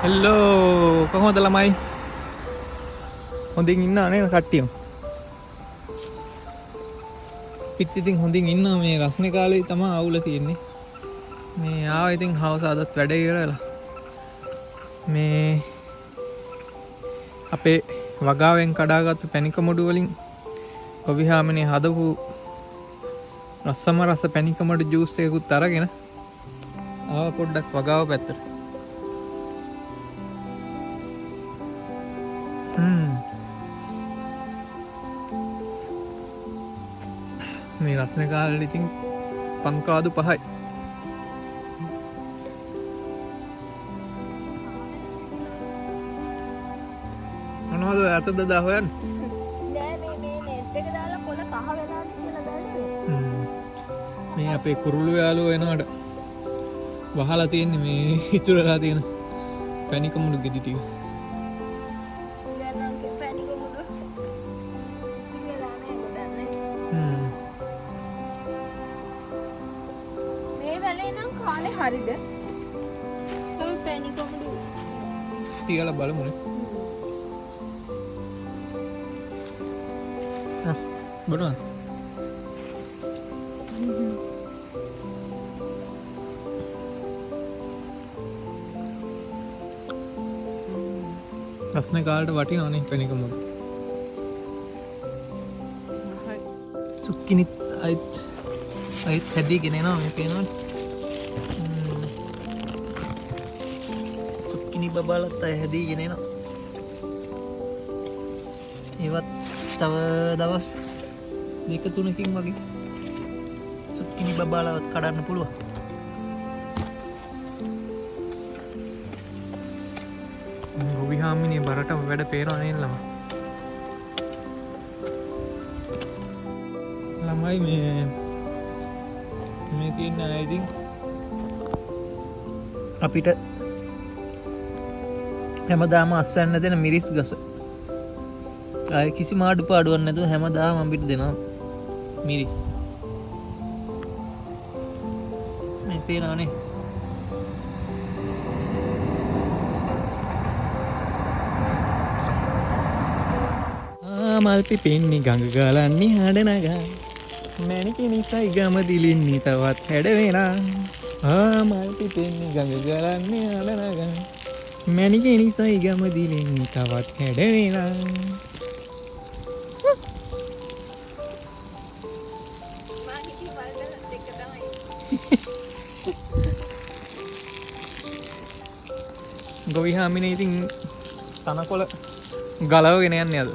හෙල්ලෝ කොහොමද ළමයි? හොඳින් ඉන්නා නේද කට්ටියම? පිට ඉතින් හොඳින් ඉන්නවා මේ රස්නේ කාලේ තමයි ආවුල තියෙන්නේ. මේ ආවා ඉතින් හවස අදත් වැඩ ඉවරලා. මේ අපේ වගාවෙන් කඩාගත්තු පැණිකමඩු වලින් ඔබිහාමනේ හදපු රසම රස පැණිකමඩු ජූස් එකකුත් අරගෙන ආව පොඩ්ඩක් වගාව පැත්තට. මේ රස්නේ කාලේ ඉතින් පංකාදු 5යි. මොනවද අතද දා හොයන්නේ? නෑ මේ net එක දාලා කොළ කහ වෙලාද කියලා බලන්න. මේ අපේ කුරුළු යාළුවෝ එනවට වහලා තියෙන්නේ මේ ඉතුරුලා තියෙන පැණිකමුඩු ගෙඩි ටික. මේ වෙලේ නම් කාලේ හරිද? තමයි පැණිකමුඩු ටිකලා බලමුනේ. බොනවා. රස්නේ කාලට වටිනවනේ පැණිකමුඩු. සුක්කිනිත් අයිත් හැදීගෙන එනවා මේ පේනවනේ. සුක්කිනි බබාලත් අය හැදීගෙන එනවා. ඒවත් තව දවස් 2-3කින් වගේ සුක්කිනි බබාලවත් කඩන්න පුළුවන්. ඔබිහාමිනේ බරටම වැඩ පේනවා නේද ළමයි මේ තියෙන අය ඉතින් අපිට හැමදාම අස්වැන්න දෙන මිරිස් ගස ආයේ කිසිම අඩුපාඩුවක් නැතුව හැමදාම අපිට දෙනවා මිරිස්. මේ පේනවනේ. මල් පිපෙන්නේ ගඟ ගලන්නේ හඬ නගා මැණික නිසයි ගම දිලින්නේ තවත් හැඩ වෙනා මල් පිපෙන්නේ ගඟ ගලන්නේ හඬ නගා මැණික නිසයි ගම දිලින්නේ තවත් හැඩ වෙනා. ගොවිහාමිනේ ඉතින් තනකොළ ගලවගෙන යන්නේ අද.